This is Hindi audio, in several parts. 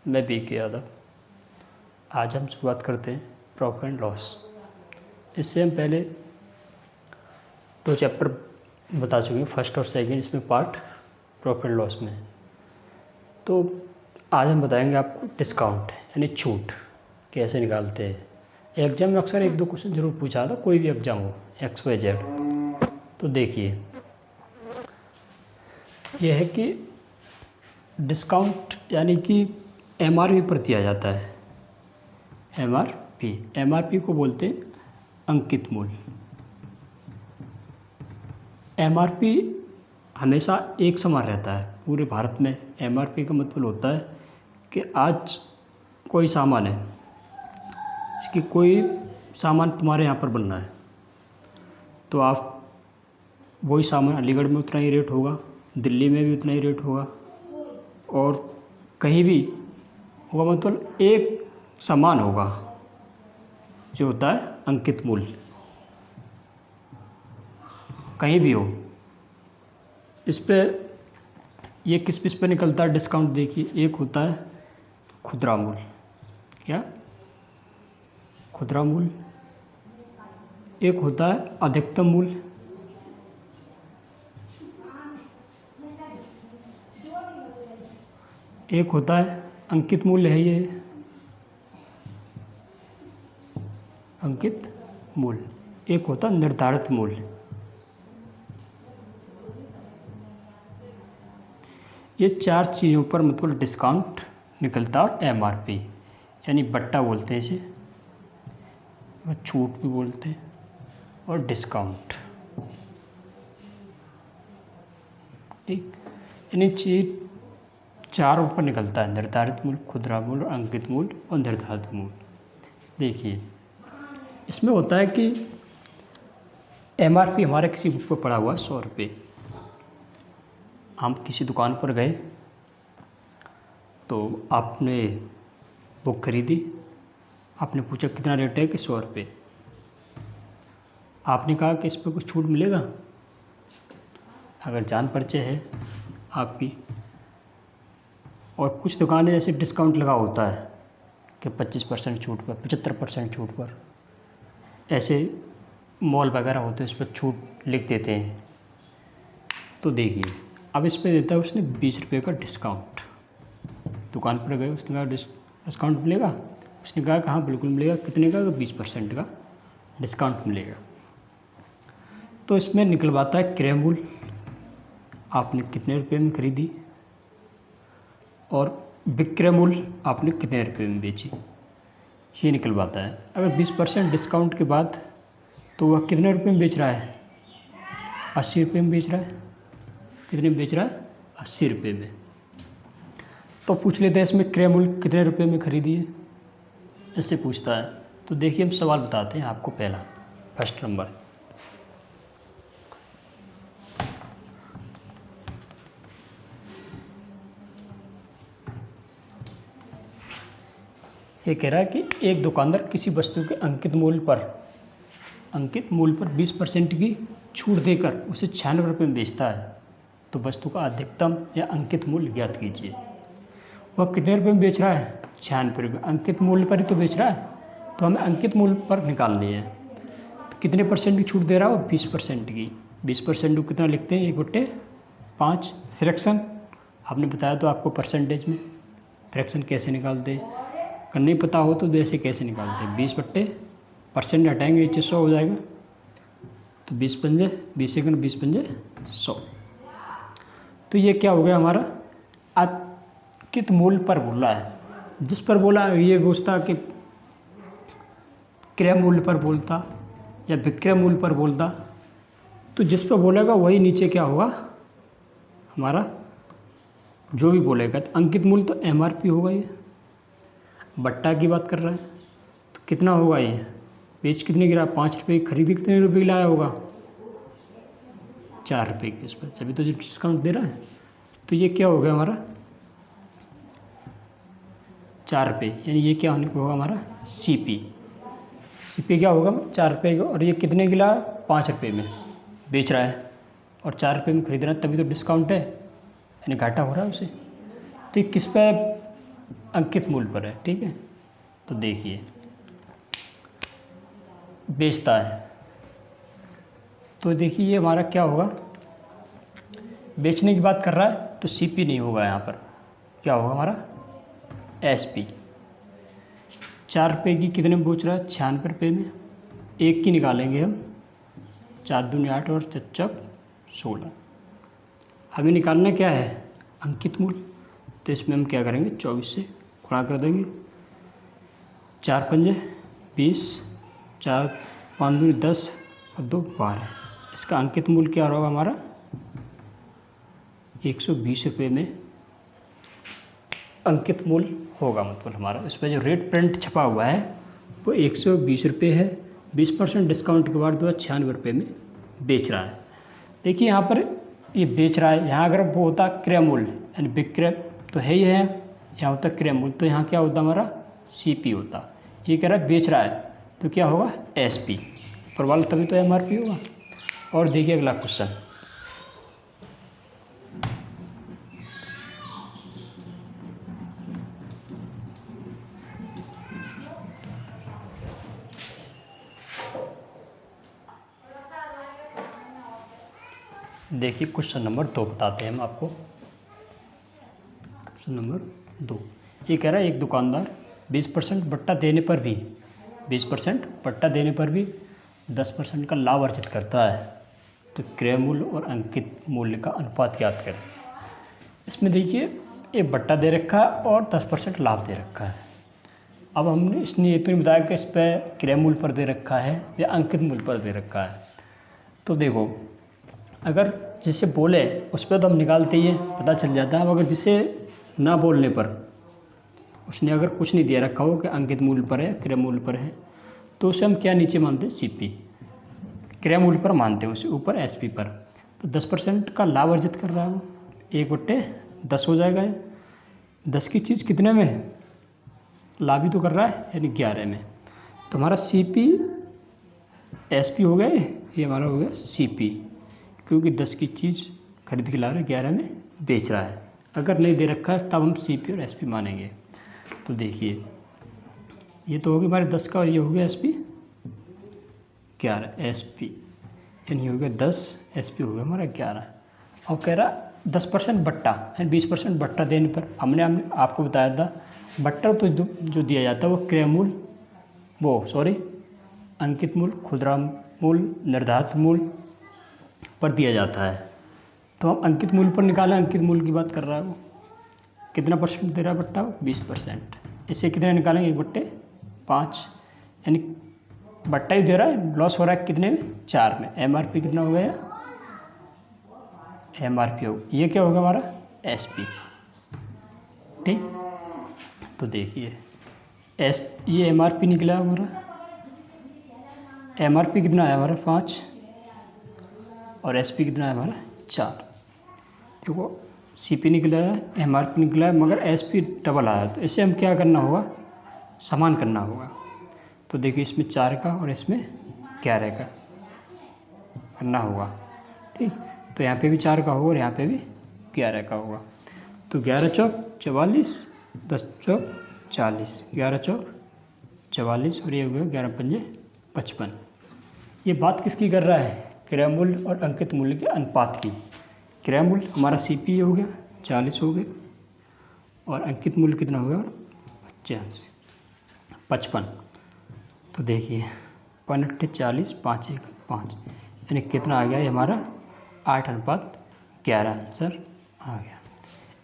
मैं बीके यादव। आज हम शुरुआत करते हैं प्रॉफिट एंड लॉस। इससे हम पहले 2 चैप्टर बता चुके हैं, फर्स्ट और सेकंड, इसमें पार्ट प्रॉफिट एंड लॉस में। तो आज हम बताएंगे आपको डिस्काउंट यानी छूट कैसे निकालते हैं। एग्जाम में अक्सर 1-2 क्वेश्चन जरूर पूछा था, कोई भी एग्जाम हो XYZ। तो देखिए यह है कि डिस्काउंट यानी कि MRP पर दिया जाता है। MRP को बोलते हैं अंकित मूल्य। MRP हमेशा एक समान रहता है पूरे भारत में। MRP का मतलब होता है कि आज कोई सामान है, इसकी कोई सामान तुम्हारे यहाँ पर बनना है तो आप वही सामान अलीगढ़ में उतना ही रेट होगा, दिल्ली में भी उतना ही रेट होगा और कहीं भी होगा, मतलब एक समान होगा जो होता है अंकित मूल्य, कहीं भी हो। इस पे ये किस पे निकलता है डिस्काउंट देखिए। एक होता है खुदरा मूल्य। क्या? खुदरा मूल्य। एक होता है अधिकतम मूल्य। एक होता है अंकित मूल्य है ये, अंकित मूल्य। एक होता है निर्धारित मूल्य। ये 4 चीज़ों पर मतलब डिस्काउंट निकलता है। और MRP यानी बट्टा बोलते हैं इसे, छूट भी बोलते हैं, और डिस्काउंट। ठीक, यानी चीज 4 ऊपर निकलता है: निर्धारित मूल्य, खुदरा मूल्य, अंकित मूल्य और निर्धारित मूल्य। देखिए इसमें होता है कि MRP हमारे किसी बुक पर पड़ा हुआ है 100 रुपये। हम किसी दुकान पर गए तो आपने बुक खरीदी, आपने पूछा कितना रेट है कि 100 रुपये। आपने कहा कि इस पर कुछ छूट मिलेगा। अगर जान परिचय है आपकी, और कुछ दुकानें जैसे डिस्काउंट लगा होता है कि 25% छूट पर, 75% छूट पर, ऐसे मॉल वगैरह होते हैं, उस पर छूट लिख देते हैं। तो देखिए अब इस पे देता है उसने 20 रुपये का डिस्काउंट। दुकान पर गए, उसने कहा डिस्काउंट मिलेगा। उसने कहा कि हाँ बिल्कुल मिलेगा। कितने का? 20% का डिस्काउंट मिलेगा। तो इसमें निकलवाता है क्रय मूल्य, आपने कितने रुपये में खरीदी, और विक्रय मूल्य, आपने कितने रुपये में बेची, ये निकलवाता है। अगर 20% डिस्काउंट के बाद तो वह कितने रुपये में बेच रहा है? 80 रुपये में बेच रहा है। कितने में बेच रहा है? 80 रुपये में। तो पूछ लेते हैं इसमें क्रय मूल्य कितने रुपये में खरीदी है, इससे पूछता है। तो देखिए हम सवाल बताते हैं आपको। पहला, फर्स्ट नंबर, ये कह रहा है कि एक दुकानदार किसी वस्तु के अंकित मूल्य पर 20% की छूट देकर उसे 96 रुपये में बेचता है, तो वस्तु का अधिकतम या अंकित मूल्य ज्ञात कीजिए। वह कितने रुपये में बेच रहा है? 96 रुपये। अंकित मूल्य पर ही तो बेच रहा है, तो हमें अंकित मूल्य पर निकालनी है। तो कितने % की छूट दे रहा है वो? 20% की। 20% को कितना लिखते हैं? 1/5। फ्रैक्शन आपने बताया तो आपको परसेंटेज में फ्रैक्शन कैसे निकालते हैं। अगर नहीं पता हो तो वैसे कैसे निकालते हैं? 20% हटाएंगे, नीचे 100 हो जाएगा। तो 20 पंजे 20 1 20 पंजे 100। तो ये क्या हो गया हमारा? अंकित मूल्य पर बोल रहा है। जिस पर बोला ये पूछता कि क्रय मूल्य पर बोलता या विक्रय मूल्य पर बोलता, तो जिस पर बोलेगा वही नीचे क्या होगा हमारा, जो भी बोलेगा। तो अंकित मूल्य तो MRP होगा। ये बट्टा की बात कर रहा है तो कितना होगा? ये बेच कितने गिरा? 5 रुपये। खरीदी कितने रुपये की लाया होगा? 4 रुपये की। इस पर तभी तो जो डिस्काउंट दे रहा है। तो ये क्या हो गया हमारा? 4 रुपये। यानी ये क्या होने को होगा हमारा? CP क्या होगा? 4 रुपये का। और ये कितने की लाया? 5 रुपये में बेच रहा है और 4 रुपये में खरीद रहा है, तभी तो डिस्काउंट है, यानी घाटा हो रहा है उसे। तो ये किस पे अंकित मूल्य पर है, ठीक है। तो देखिए बेचता है, तो देखिए ये हमारा क्या होगा, बेचने की बात कर रहा है तो सीपी नहीं होगा, यहाँ पर क्या होगा हमारा एसपी। 4 रुपये की कितने में बेच रहा है, 96 रुपये में। एक की निकालेंगे हम, 4 दूनी 8 और 4 16। हमें निकालना क्या है, अंकित मूल्य। तो इसमें हम क्या करेंगे, 24 से गुणा कर देंगे, 4 पंजे 20, 4 5 दूनी 10 और 2 12। इसका अंकित मूल्य क्या होगा हमारा 120 रुपये में अंकित मूल्य होगा। मतलब हमारा इस पर जो रेट प्रिंट छपा हुआ है वो 120 रुपये है। 20% डिस्काउंट के बाद 296 रुपये में बेच रहा है। देखिए यहाँ पर ये बेच रहा है, यहाँ अगर वो होता क्रय मूल्य यानी विक्रय तो है ही है, यहाँ होता क्रय मूल्य, तो यहाँ क्या होता हमारा सीपी होता। ये कह रहा है बेच रहा है तो क्या होगा एसपी, ऊपर वाला तभी तो एमआरपी होगा। और देखिए अगला क्वेश्चन, देखिए क्वेश्चन नंबर 2 बताते हैं हम आपको। क्वेश्चन नंबर 2 ये कह रहा है एक दुकानदार 20% बट्टा देने पर भी 20% बट्टा देने पर भी 10% का लाभ अर्जित करता है। तो क्रय मूल्य और अंकित मूल्य का अनुपात ज्ञात करें। इसमें देखिए एक बट्टा दे रखा है और 10% लाभ दे रखा है। अब हमने इसने ये तो नहीं बताया कि इस पर क्रय मूल्य पर दे रखा है या अंकित मूल्य पर दे रखा है। तो देखो अगर जिसे बोले उस पर तो हम निकालते ही हैं, पता चल जाता है। अब अगर जिसे ना बोलने पर उसने अगर कुछ नहीं दे रखा हो कि अंकित मूल्य पर है क्रय मूल्य पर है, तो उसे हम क्या नीचे मानते हैं सीपी, क्रय मूल्य पर मानते हैं, उसे ऊपर एसपी पर। तो 10% का लाभ अर्जित कर रहा है वो, 1/10 हो जाएगा। 10 की चीज़ कितने में है, लाभ ही तो कर रहा है यानी 11 में। तो हमारा सीपी एसपी हो गया, ये हमारा हो गया सीपी, क्योंकि 10 की चीज़ खरीद के ला रहे 11 में बेच रहा है। अगर नहीं दे रखा है तब हम सीपी और एसपी मानेंगे। तो देखिए ये तो हो गया हमारे 10 का और ये हो गया एसपी 11 एसपी, यानी हो गया 10, एसपी हो गया हमारा 11। और कह रहा 10% बट्टा यानी 20% बट्टा देने पर। हमने आपको बताया था बट्टा तो जो दिया जाता है वो क्रय मूल्य अंकित मूल्य, खुदरा मूल्य, निर्धारित मूल्य पर दिया जाता है। तो हम अंकित मूल्य पर निकालें, अंकित मूल्य की बात कर रहा है वो, कितना परसेंट दे रहा है बट्टा, 20%। इससे कितने निकालेंगे 1/5, यानी बट्टा ही दे रहा है, लॉस हो रहा है कितने में 4 में। एमआरपी कितना हो गया, एमआरपी हो, ये क्या होगा हमारा एसपी, ठीक। तो देखिए ये एमआरपी निकला हमारा, एमआरपी कितना है हमारा 5 और एसपी कितना है हमारा 4। देखो सीपी निकला है, एमआरपी निकला है, मगर एसपी डबल आया। तो इसे हम क्या करना होगा, समान करना होगा। तो देखिए इसमें 4 का और इसमें 11 का करना होगा, ठीक। तो यहाँ पे भी 4 का होगा और यहाँ पे भी 11 का होगा। तो 11 चौक 44, 10 चौक 40, 11 चौक 44 और ये हो गया 11 पंजे 55। ये बात किसकी कर रहा है, क्रय मूल्य और अंकित मूल्य के अनुपात की। क्रय मूल्य हमारा सीपी हो गया 40 हो गए और अंकित मूल्य कितना हो गया 55। तो देखिए 5 40 5 1 5, यानी कितना आ गया ये हमारा 8:11 आंसर आ गया।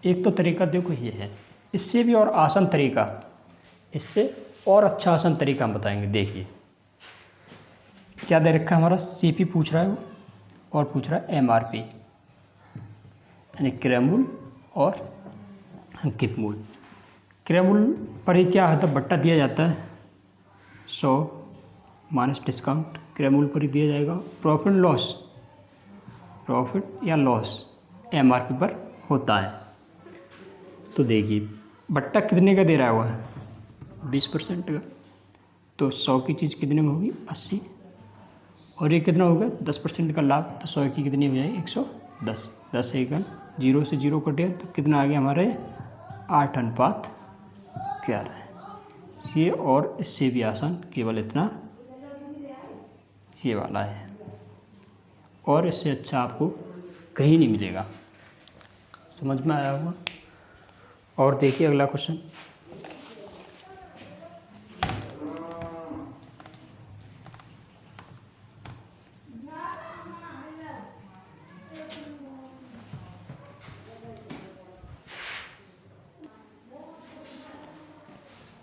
एक तो तरीका देखो ये है, इससे भी और आसान तरीका, इससे और अच्छा आसान तरीका हम बताएंगे। देखिए क्या दे रखा है हमारा, सीपी पूछ रहा है वो और पूछ रहा है एमआरपी यानी क्रय मूल्य और अंकित मूल्य। क्रय मूल्य पर ही क्या होता है, बट्टा दिया जाता है 100 माइनस डिस्काउंट, क्रय मूल्य पर ही दिया जाएगा। प्रॉफिट या लॉस एमआरपी पर होता है। तो देखिए बट्टा कितने का दे रहा है वो 20% का, तो 100 की चीज़ कितने में होगी 80, और ये कितना होगा 10% का लाभ, तो 100 की कितनी हो जाएगी 110। 10 1 0 से 0 कटे तो कितना आ गया हमारे 8:11। 11 है ये, और इससे भी आसान केवल इतना ये वाला है, और इससे अच्छा आपको कहीं नहीं मिलेगा। समझ में आया होगा। और देखिए अगला क्वेश्चन,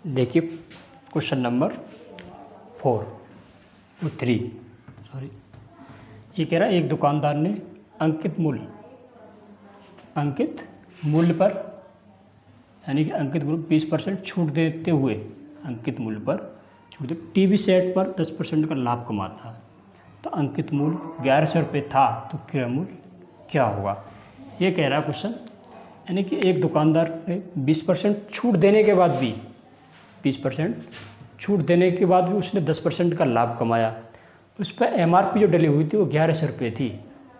देखिए क्वेश्चन नंबर 3 सॉरी, ये कह रहा है एक दुकानदार ने अंकित मूल्य पर यानी कि अंकित मूल्य 20% छूट देते हुए अंकित मूल्य पर छूट दे टीवी सेट पर 10% का लाभ कमाता। तो अंकित मूल्य 1100 रुपये था, तो क्रय मूल्य क्या होगा? ये कह रहा है क्वेश्चन, यानी कि एक दुकानदार ने 20% छूट देने के बाद भी 20% छूट देने के बाद भी उसने 10% का लाभ कमाया। उस पर MRP जो डली हुई थी वो 1100 रुपये थी,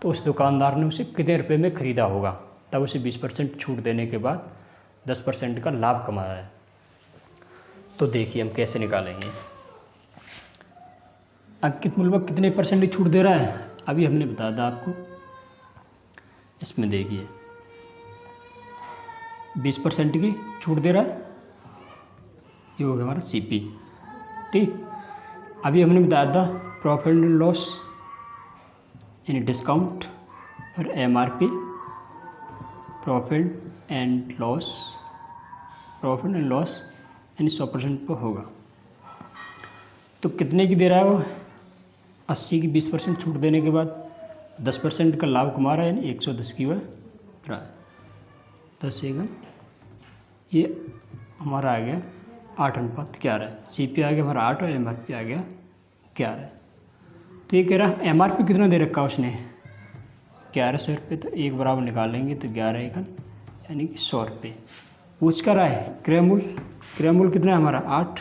तो उस दुकानदार ने उसे कितने रुपए में ख़रीदा होगा? तब उसे 20% छूट देने के बाद 10% का लाभ कमाया है। तो देखिए हम कैसे निकालेंगे। अंकित मूल्य पर कितने % की छूट दे रहा है, अभी हमने बता दिया आपको। इसमें देखिए 20% की छूट दे रहा है, ये हो गया हमारा CP। ठीक, अभी हमने बताया था प्रॉफिट एंड लॉस यानी डिस्काउंट और MRP, प्रॉफिट एंड लॉस यानी 100% पर होगा। तो कितने की दे रहा है वो? 80 की 20% छूट देने के बाद 10% का लाभ कमा रहा है, यानी 110 की वह रहा है। 10 सेकंड, ये हमारा आ गया 8:11। CP आ गया हमारा 8 और MRP आ गया 11। तो ये कह रहा है MRP कितना दे रखा उसने? 1100 रुपये। तो एक बराबर निकालेंगे तो 11 एकन यानी कि 100 रुपये। पूछ कर रहा है क्रय मूल्य कितना है हमारा? 8।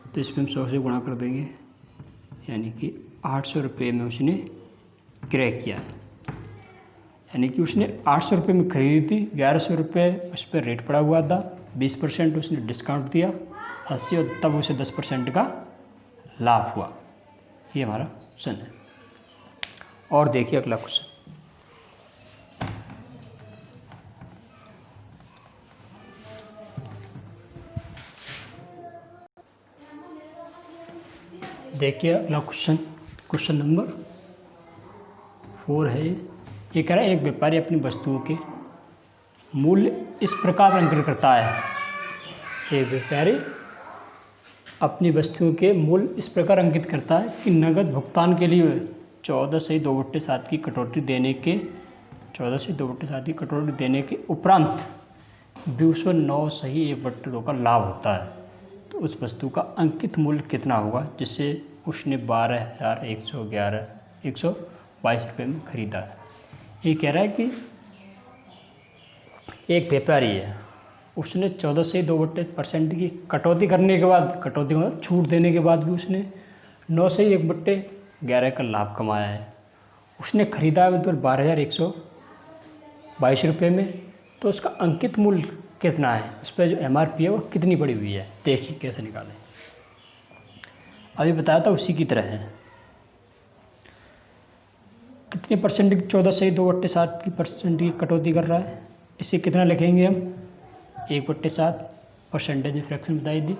तो इसमें हम 100 से गुणा कर देंगे, यानी कि 800 रुपये में उसने क्रय किया, यानी कि उसने 800 रुपये में खरीदी थी, 1100 रुपये उस पर रेट पड़ा हुआ था, 20% उसने डिस्काउंट दिया 80, और तब उसे 10% का लाभ हुआ। ये हमारा क्वेश्चन है। और देखिए अगला क्वेश्चन, देखिए अगला क्वेश्चन नंबर 4 है। ये कह रहा है एक व्यापारी अपनी वस्तुओं के मूल्य इस प्रकार अंकित करता है। एक व्यापारी अपनी वस्तुओं के मूल्य इस प्रकार अंकित करता है कि नगद भुगतान के लिए 14 से 2/7 की कटौती देने के उपरांत भी उसको 9 सही 1/2 का लाभ होता है। तो उस वस्तु का अंकित मूल्य कितना होगा जिसे उसने 12,122 रुपये में खरीदा है? ये कह रहा है कि एक व्यापारी है, उसने 14 से 2/% की कटौती करने के बाद, कटौती मतलब छूट देने के बाद भी उसने 9 से 1/11 का लाभ कमाया है। उसने खरीदा है तो 12,122 रुपये में। तो उसका अंकित मूल्य कितना है? उस पर जो MRP है वो कितनी पड़ी हुई है? देखिए कैसे निकालें। अभी बताया था उसी की तरह है। कितने % की 14 से 2/7 की % की कटौती कर रहा है? इसे कितना लिखेंगे हम? 1/7 परसेंटेज में फ्रैक्शन बताई थी।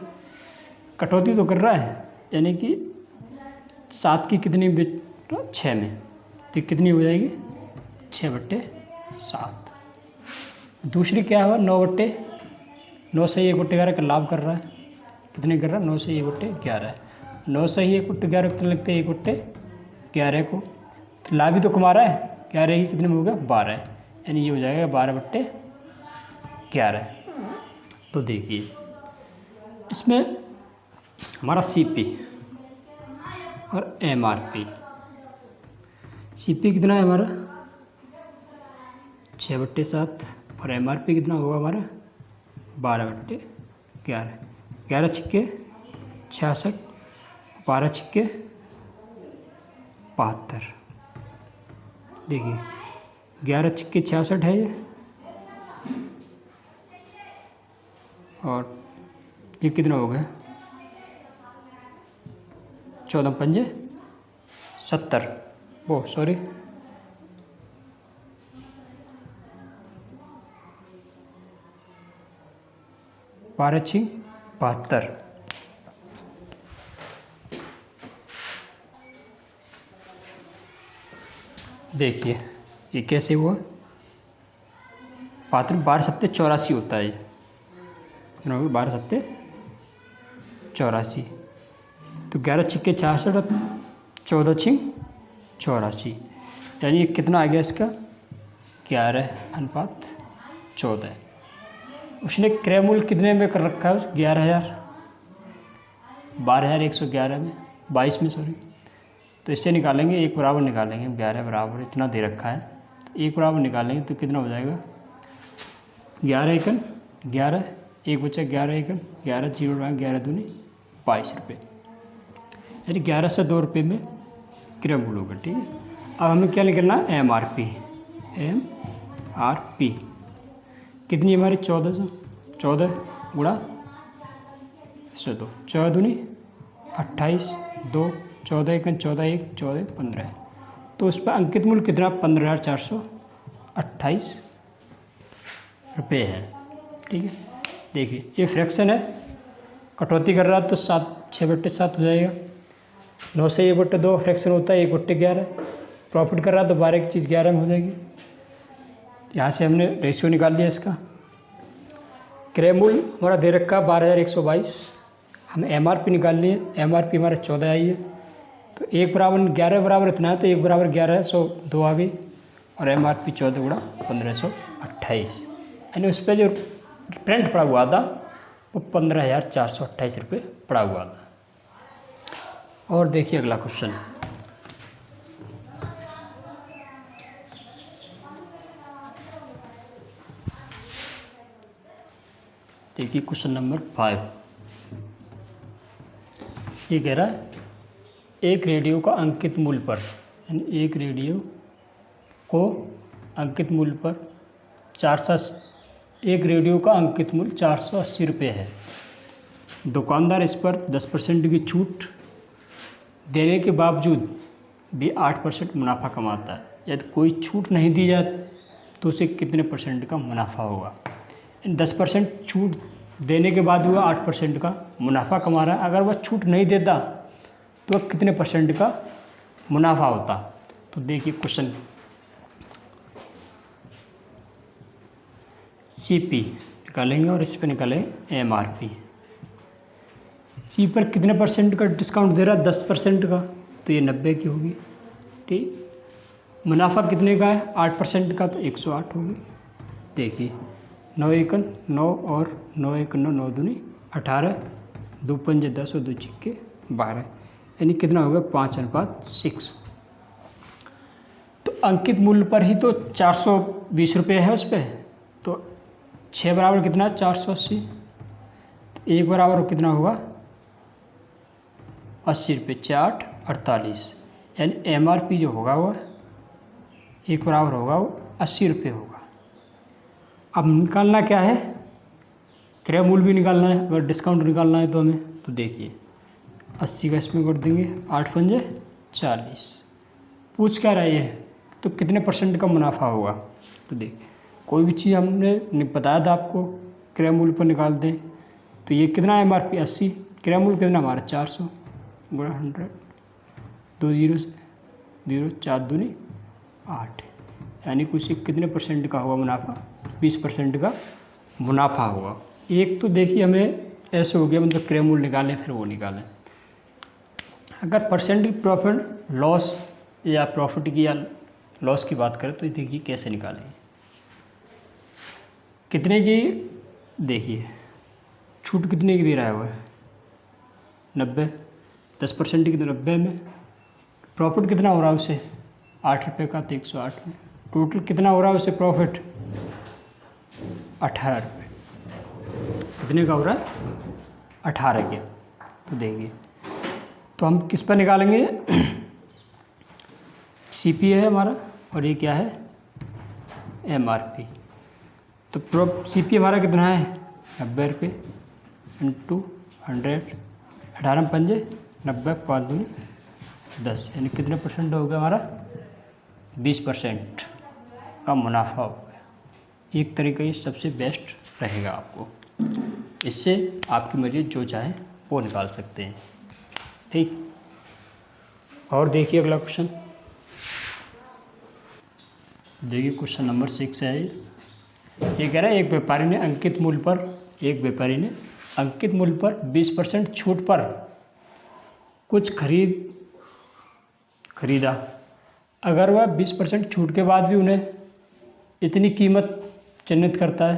कटौती तो कर रहा है, यानी कि 7 की कितनी 6 में, तो कितनी हो जाएगी? 6/7। दूसरी क्या हुआ? 9 से 1/11 का लाभ कर रहा है। कितने कर रहा है? 9 से 1/11। 9 से 1/11 कितने लगते हैं? 1/11 को, तो लाभ ही तो कमा रहा है। 11 की कितने में होगा? 12, यानी ये हो जाएगा 12/11। तो देखिए इसमें हमारा CP और MRP, CP कितना है हमारा? 6/7 और MRP कितना होगा हमारा? 12/11। 11 छिक्के 66, 12 छिक्के 72। देखिए 11 छिक्के 66 है ये, और ये कितना हो गया 14 पंजे 70, वो सॉरी 12 6 72। देखिए ये कैसे हुआ, 12 सत्ते 84 होता है ये, कितना होगा 12 सत्ते 84, तो 11 छिक्के 66 और 14 छिंग 84, यानी ये कितना आ गया इसका 11:14। उसने क्रय मूल्य कितने में कर रखा है 12,111 में 22 में सॉरी, तो इससे निकालेंगे 1 बराबर निकालेंगे, 11 बराबर इतना दे रखा है, 1 बराबर निकालेंगे तो कितना हो जाएगा 11 एकन 11, 1 बचा 11 एकन 11, 0 11 दूनी 22 रुपये, यानी 1102 रुपये में क्रय मूल्य होगा। ठीक है, अब हमें क्या निकलना है MRP, MRP कितनी हमारी 14 गुणा 102, 14 दूनी 28, 2 14 एकन 14 1 14 15, तो उस पर अंकित मूल्य कितना 15,428 रुपये है। ठीक है, देखिए ये फ्रैक्शन है, कटौती कर रहा है तो 6/7 हो जाएगा, 9 से 1/2 फ्रैक्शन होता है 1/11, प्रॉफिट कर रहा है तो 12 की चीज़ 11 में हो जाएगी। यहाँ से हमने रेशियो निकाल लिया इसका। क्रय मूल्य हमारा दे रखा 12,122, हम MRP निकाल लिए, MRP हमारा 14 आई है, तो 1 बराबर 11 बराबर इतना है, तो 1 बराबर 1102 आ गई, और MRP 14 गुणा 1528, यानी उस पर जो प्रिंट पड़ा हुआ था वो 15,428 रुपये पड़ा हुआ था। और देखिए अगला क्वेश्चन, देखिए क्वेश्चन नंबर 5, ये कह रहा है एक रेडियो का अंकित मूल्य पर, यानी एक रेडियो को अंकित मूल्य पर 400, एक रेडियो का अंकित मूल्य 480 रुपये है। दुकानदार इस पर 10% की छूट देने के बावजूद भी 8% मुनाफा कमाता है। यदि कोई छूट नहीं दी जाए तो उसे कितने % का मुनाफा होगा। 10% छूट देने के बाद वह 8% का मुनाफा कमा रहा है, अगर वह छूट नहीं देता तो वह कितने % का मुनाफा होता। तो देखिए क्वेश्चन, CP निकालेंगे और इस पर निकालेंगे MRP। सी पर कितने % का डिस्काउंट दे रहा है 10% का, तो ये 90 की होगी। ठीक, मुनाफा कितने का है 8% का, तो 108 होगी। देखिए 9 एकन 9 और 9 एकन 9 9 दूनी 18, 2 पंजे 10 और 2 छिक्के 12, यानी कितना होगा 5:6। तो अंकित मूल्य पर ही तो 420 रुपये है उस पर, तो 6 बराबर कितना है 480, 1 बराबर कितना होगा 80 रुपये, 4 48, यानी MRP जो होगा वह 1 बराबर होगा वो 80 रुपये होगा। अब निकालना क्या है, क्रय मूल्य भी निकालना है, अगर डिस्काउंट निकालना है तो हमें, तो देखिए 80 का इसमें कर देंगे, 8 पंजे 40, पूछ क्या रहा है ये, तो कितने % का मुनाफा होगा। तो देखिए कोई भी चीज़ हमने बताया था आपको क्रय मूल्य पर निकाल दें, तो ये कितना है MRP 80, क्रय मूल्य कितना हमारा 400 गुणा 100, 2 0 से 0 4 दूनी 8, यानी कुछ कितने % का होगा मुनाफा 20% का मुनाफा होगा। एक तो देखिए हमें ऐसे हो गया, मतलब क्रय मूल्य निकालें फिर वो निकालें। अगर % प्रॉफिट लॉस या प्रॉफिट की या लॉस की बात करें तो देखिए कैसे निकालेंगे, कितने की, देखिए छूट कितने की दे रहा है वह 90, 10% की तो 90 में, प्रॉफिट कितना हो रहा है उसे 8 रुपये का, तो 108 में, टोटल कितना हो रहा है उसे प्रॉफिट 18 रुपये, कितने का हो रहा है 18 के। तो देखिए तो हम किस पर निकालेंगे, CP है हमारा और ये क्या है MRP। तो CP हमारा कितना है 90 रुपये, इंटू 100, 18 पंजे 90, 5 दूनी 10, यानी कितने परसेंट हो गया हमारा? 20% का मुनाफा हो गया। एक तरीका ये सबसे बेस्ट रहेगा आपको, इससे आपकी मर्जी जो चाहे वो निकाल सकते हैं। ठीक, और देखिए अगला क्वेश्चन। देखिए क्वेश्चन नंबर 6 है ये कह रहा है एक व्यापारी ने अंकित मूल्य पर 20% छूट पर कुछ खरीदा। अगर वह 20% छूट के बाद भी उन्हें इतनी कीमत चिन्हित करता है,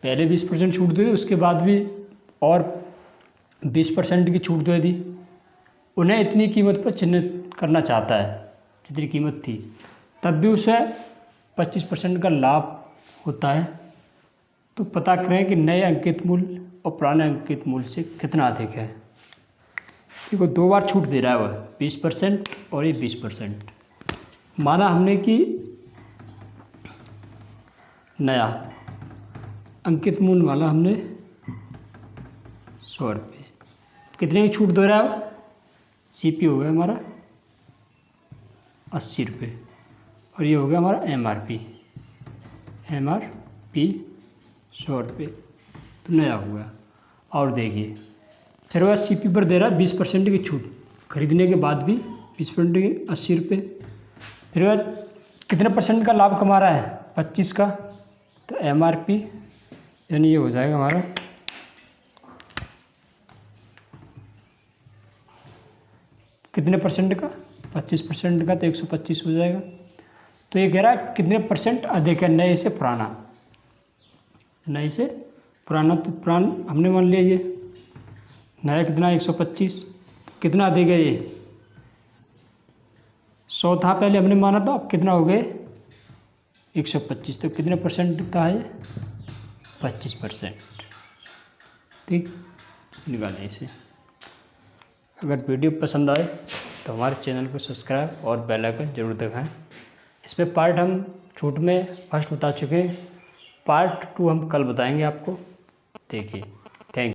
पहले 20% छूट दे दी, उसके बाद भी और 20% की छूट दे दी, उन्हें इतनी कीमत पर चिन्हित करना चाहता है जितनी कीमत थी, तब भी उसे 25% का लाभ होता है। तो पता करें कि नए अंकित मूल्य और पुराने अंकित मूल्य से कितना अधिक है। देखो 2 बार छूट दे रहा है वह, 20% और ये 20%। माना हमने कि नया अंकित मूल्य वाला हमने 100 रुपये, कितने की छूट दे रहा है? CP हो गया हमारा 80 रुपये और ये हो गया हमारा MRP 100 रुपये, तो नया हो गया। और देखिए फिर वह CP पर दे रहा है 20% की छूट, खरीदने के बाद भी 20% की 80 रुपये। फिर वह कितने % का लाभ कमा रहा है? 25 का, तो MRP यानी ये हो जाएगा हमारा कितने % का? 25% का, तो 125 हो जाएगा। तो ये कह रहा है कितने % अधिक है नए से पुराना। तो पुराना हमने मान लिया ये नया कितना 125, कितना अधिक है ये 100 था पहले हमने माना था, अब कितना हो गए 125, तो कितने % का है 25%। ठीक, निकालें इसे। अगर वीडियो पसंद आए तो हमारे चैनल को सब्सक्राइब और बेल आइकन जरूर दबाएं। इसमें पार्ट हम छूट में फर्स्ट बता चुके हैं, पार्ट 2 हम कल बताएंगे आपको। देखिए, थैंक यू।